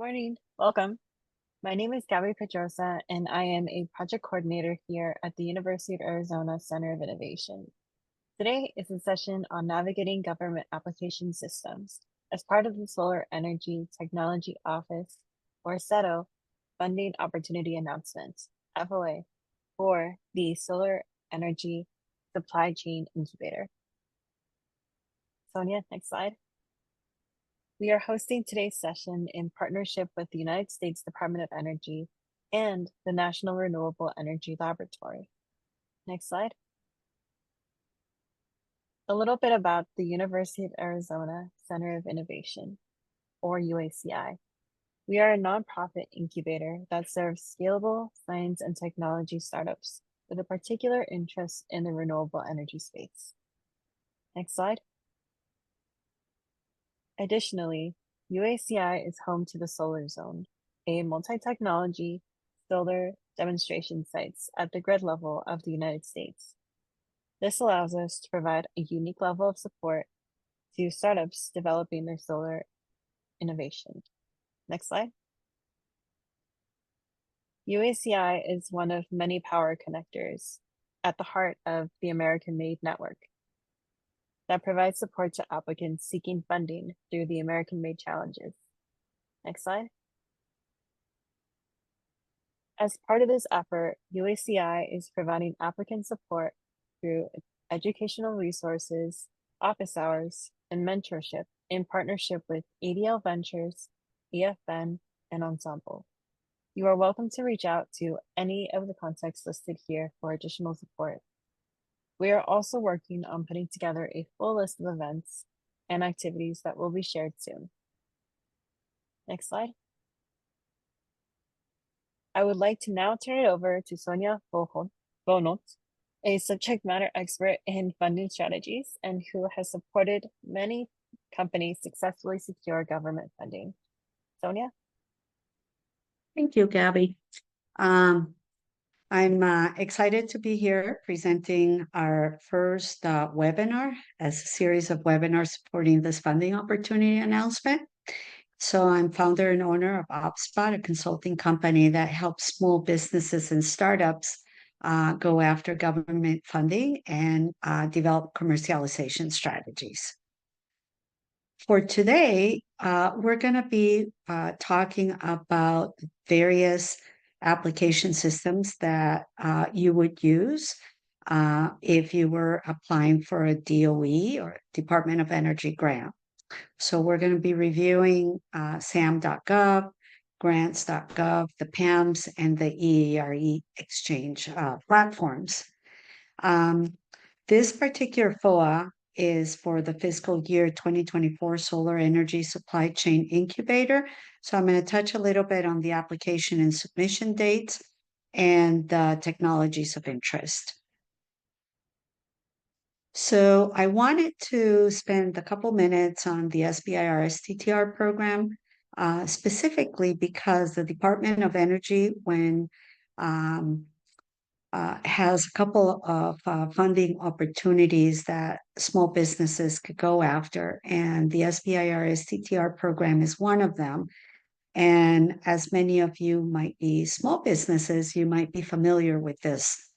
Morning. Welcome. My name is Gabby Pedrosa, and I am a project coordinator here at the University of Arizona Center of Innovation. Today is a session on navigating government application systems as part of the Solar Energy Technology Office, or SETO, Funding Opportunity Announcement, FOA, for the Solar Energy Supply Chain Incubator. Sonia, next slide. We are hosting today's session in partnership with the United States Department of Energy and the National Renewable Energy Laboratory. Next slide. A little bit about the University of Arizona Center of Innovation, or UACI. We are a nonprofit incubator that serves scalable science and technology startups with a particular interest in the renewable energy space. Next slide. Additionally, UACI is home to the Solar Zone, a multi-technology solar demonstration sites at the grid level of the United States. This allows us to provide a unique level of support to startups developing their solar innovation. Next slide. UACI is one of many power connectors at the heart of the American-Made Network that provides support to applicants seeking funding through the American-Made Challenges. Next slide. As part of this effort, UACI is providing applicant support through educational resources, office hours, and mentorship in partnership with ADL Ventures, EFN, and Ensemble. You are welcome to reach out to any of the contacts listed here for additional support. We are also working on putting together a full list of events and activities that will be shared soon. Next slide. I would like to now turn it over to Sonia Vohnout, a subject matter expert in funding strategies and who has supported many companies successfully secure government funding. Sonia? Thank you, Gabby. I'm excited to be here presenting our first webinar as a series of webinars supporting this funding opportunity announcement. So I'm founder and owner of OpSpot, a consulting company that helps small businesses and startups go after government funding and develop commercialization strategies. For today, we're going to be talking about various application systems that you would use if you were applying for a DOE or Department of Energy grant. So we're going to be reviewing SAM.gov, grants.gov, the PAMS, and the EERE exchange platforms. This particular FOA is for the fiscal year 2024 Solar Energy Supply Chain Incubator. So I'm going to touch a little bit on the application and submission dates and the technologies of interest. So I wanted to spend a couple minutes on the SBIR STTR program, specifically because the Department of Energy, when has a couple of funding opportunities that small businesses could go after, and the SBIR STTR program is one of them. And as many of you might be small businesses, you might be familiar with this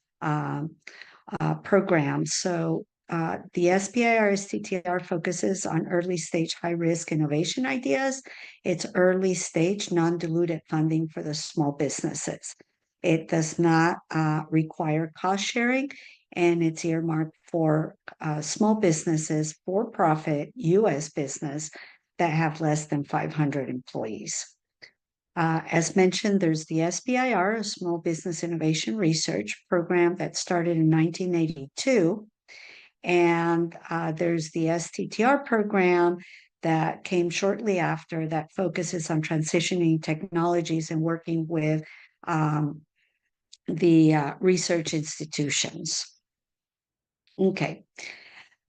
program. So the SBIR STTR focuses on early stage high risk innovation ideas. It's early stage non-diluted funding for the small businesses. It does not require cost sharing, and it's earmarked for small businesses, for-profit U.S. business that have less than 500 employees. As mentioned, there's the SBIR, a Small Business Innovation Research Program that started in 1982. And there's the STTR program that came shortly after that focuses on transitioning technologies and working with the research institutions. Okay.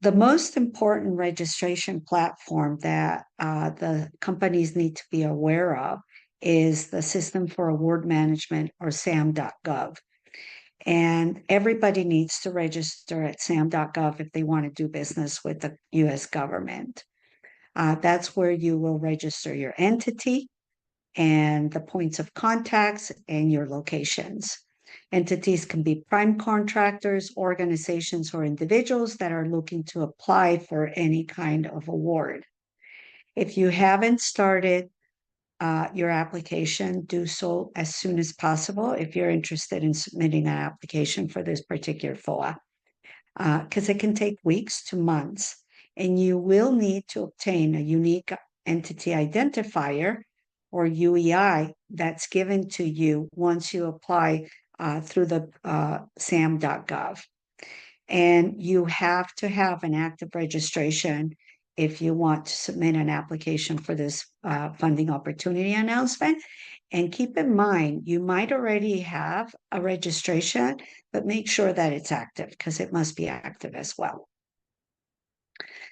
The most important registration platform that the companies need to be aware of is the System for Award Management, or SAM.gov. And everybody needs to register at SAM.gov if they want to do business with the U.S. government. That's where you will register your entity. and the points of contacts and your locations. Entities can be prime contractors, organizations, or individuals that are looking to apply for any kind of award. If you haven't started your application, do so as soon as possible if you're interested in submitting an application for this particular FOA, because it can take weeks to months, and you will need to obtain a unique entity identifier or UEI that's given to you once you apply through the sam.gov. And you have to have an active registration if you want to submit an application for this funding opportunity announcement. And keep in mind, you might already have a registration, but make sure that it's active because it must be active as well.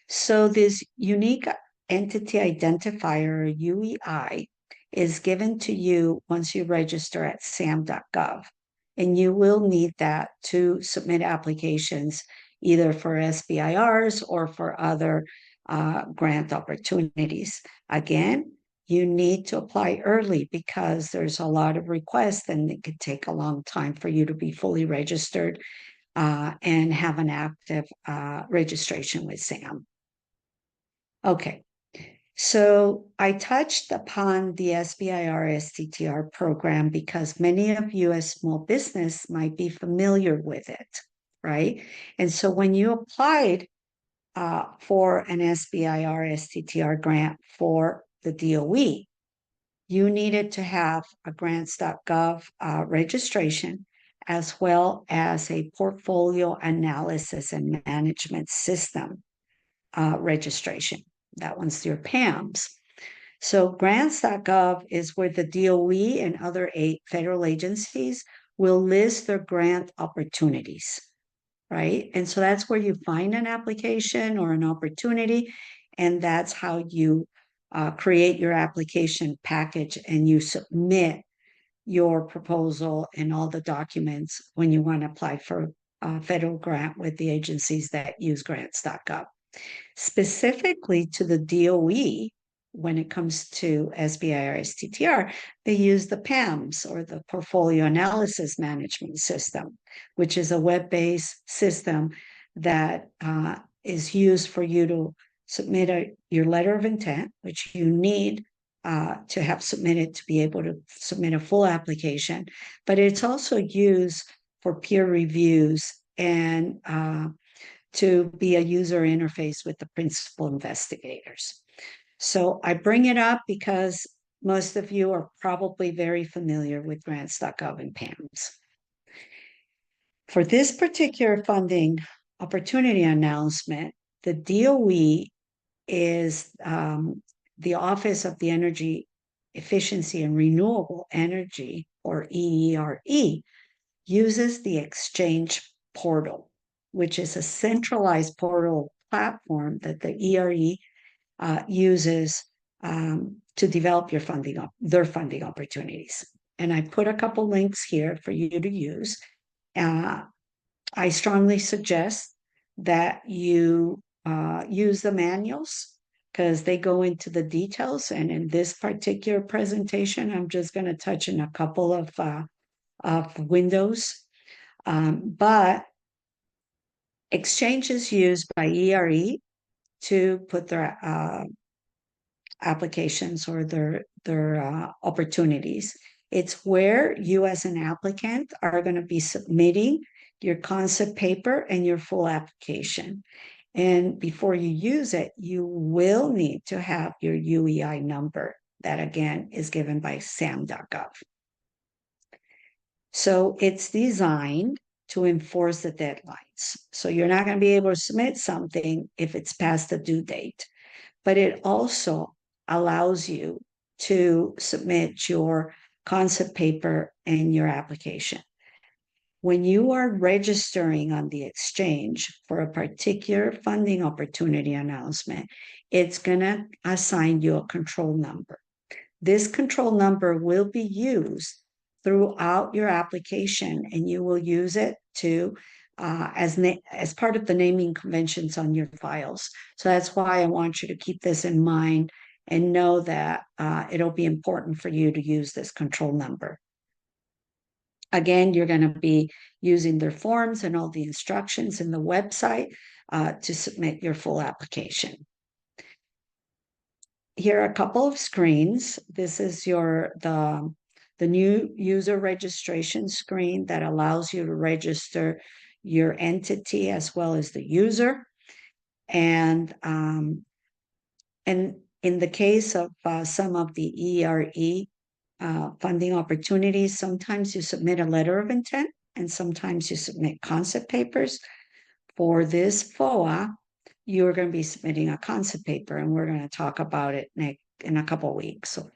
So this unique entity identifier, or UEI, is given to you once you register at sam.gov. And you will need that to submit applications either for SBIRs or for other grant opportunities. Again, you need to apply early because there's a lot of requests and it could take a long time for you to be fully registered and have an active registration with SAM. Okay, so I touched upon the SBIR STTR program because many of you as small business might be familiar with it, right? And so when you applied for an SBIR STTR grant for the DOE, you needed to have a grants.gov registration as well as a portfolio analysis and management system registration. That one's your PAMS. So grants.gov is where the DOE and other federal agencies will list their grant opportunities, right? And so that's where you find an application or an opportunity, and that's how you create your application package and you submit your proposal and all the documents when you want to apply for a federal grant with the agencies that use grants.gov. Specifically to the DOE, when it comes to SBIR STTR, they use the PAMS, or the Portfolio Analysis Management System, which is a web-based system that is used for you to submit your letter of intent, which you need to have submitted to be able to submit a full application. But it's also used for peer reviews and to be a user interface with the principal investigators. So I bring it up because most of you are probably very familiar with grants.gov and PAMS. For this particular funding opportunity announcement, the DOE is the Office of the Energy Efficiency and Renewable Energy, or EERE, uses the exchange portal, which is a centralized portal platform that the ERE uses to develop their funding opportunities. And I put a couple links here for you to use. I strongly suggest that you use the manuals because they go into the details. And in this particular presentation, I'm just going to touch on a couple of windows. But exchange is used by ERE to put their applications or their opportunities. It's where you as an applicant are going to be submitting your concept paper and your full application. And before you use it, you will need to have your UEI number that, again, is given by sam.gov. So it's designed to enforce the deadlines. So you're not going to be able to submit something if it's past the due date, but it also allows you to submit your concept paper and your application. When you are registering on the exchange for a particular funding opportunity announcement, it's going to assign you a control number. This control number will be used throughout your application, and you will use it to as part of the naming conventions on your files. So that's why I want you to keep this in mind and know that it'll be important for you to use this control number. Again, you're going to be using their forms and all the instructions in the website to submit your full application. Here are a couple of screens. This is the new user registration screen that allows you to register your entity as well as the user. And in the case of some of the ERE funding opportunities, sometimes you submit a letter of intent and sometimes you submit concept papers. For this FOA, you're going to be submitting a concept paper, and we're going to talk about it in a couple of weeks. So,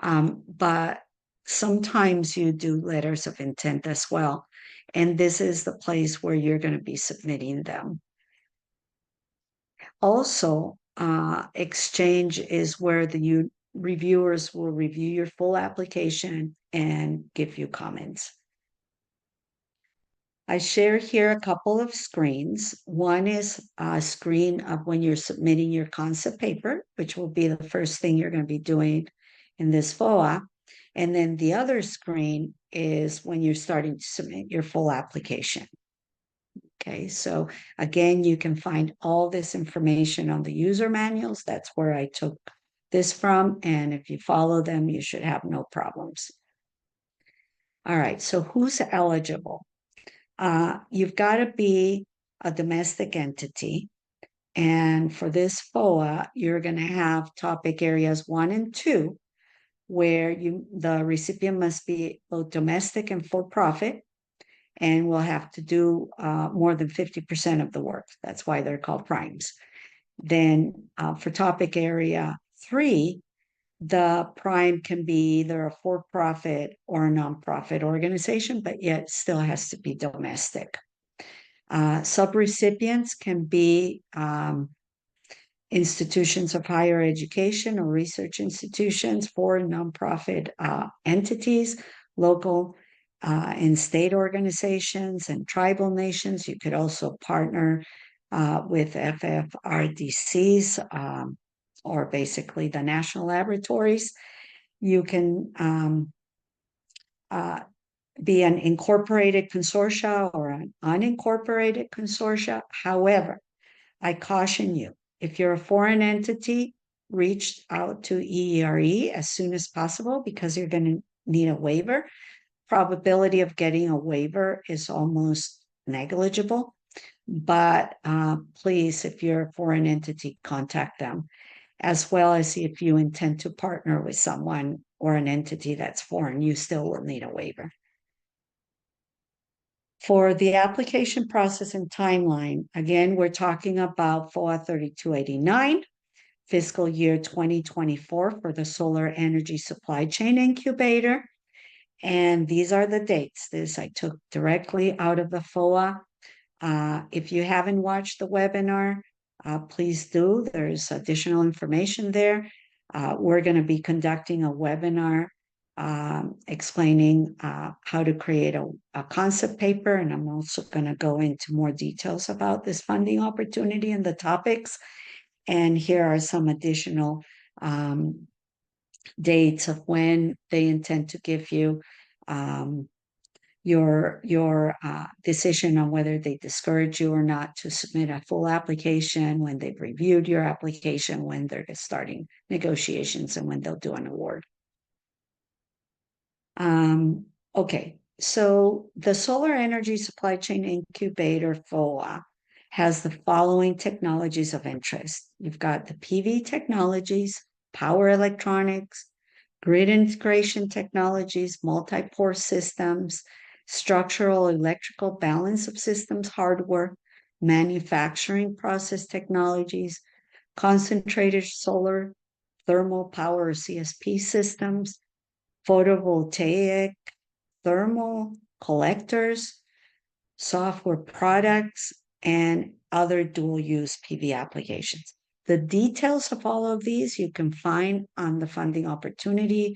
but sometimes you do letters of intent as well, and this is the place where you're going to be submitting them. Also, exchange is where the reviewers will review your full application and give you comments. I share here a couple of screens. One is a screen of when you're submitting your concept paper, which will be the first thing you're going to be doing in this FOA. And then the other screen is when you're starting to submit your full application. Okay, so again, you can find all this information on the user manuals. That's where I took this from. And if you follow them, you should have no problems. All right, so who's eligible? You've got to be a domestic entity. And for this FOA, you're going to have topic areas 1 and 2, where the recipient must be both domestic and for-profit, and will have to do more than 50% of the work. That's why they're called primes. Then for topic area 3, the prime can be either a for-profit or a nonprofit organization, but yet still has to be domestic. Subrecipients can be institutions of higher education or research institutions, for nonprofit entities, local and state organizations, and tribal nations. You could also partner with FFRDCs, or basically the national laboratories. You can be an incorporated consortia or an unincorporated consortia. However, I caution you, if you're a foreign entity, reach out to ERE as soon as possible, because you're going to need a waiver. Probability of getting a waiver is almost negligible. But please, if you're a foreign entity, contact them, as well as if you intend to partner with someone or an entity that's foreign, you still will need a waiver. For the application process and timeline, again, we're talking about FOA 3289, fiscal year 2024 for the Solar Energy Supply Chain Incubator. And these are the dates. This I took directly out of the FOA. If you haven't watched the webinar, please do. There's additional information there. We're going to be conducting a webinar explaining how to create a concept paper, and I'm also going to go into more details about this funding opportunity and the topics. And here are some additional dates of when they intend to give you your decision on whether they discourage you or not to submit a full application, when they've reviewed your application, when they're starting negotiations, and when they'll do an award. Okay, so the Solar Energy Supply Chain Incubator FOA has the following technologies of interest. You've got the PV technologies, power electronics, grid integration technologies, multi-pore systems, structural electrical balance of systems hardware, manufacturing process technologies, concentrated solar thermal power or CSP systems, photovoltaic, thermal, collectors, software products, and other dual-use PV applications. The details of all of these you can find on the funding opportunity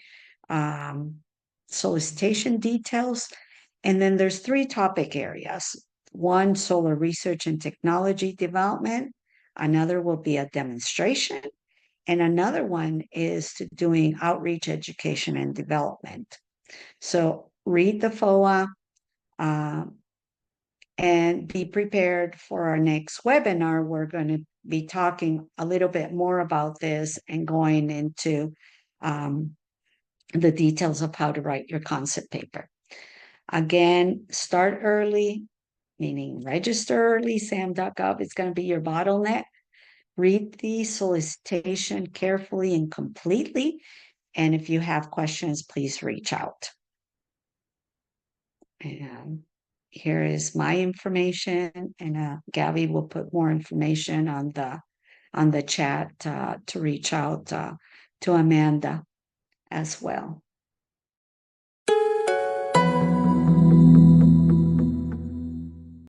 solicitation details. And then there's 3 topic areas. One, solar research and technology development. Another will be a demonstration. And another one is to doing outreach, education, and development. So read the FOA and be prepared for our next webinar. We're going to be talking a little bit more about this and going into the details of how to write your concept paper. Again, start early, meaning register early. SAM.gov is going to be your bottleneck. Read the solicitation carefully and completely. And if you have questions, please reach out. And here is my information, and Gabby will put more information on the chat to reach out to Amanda as well.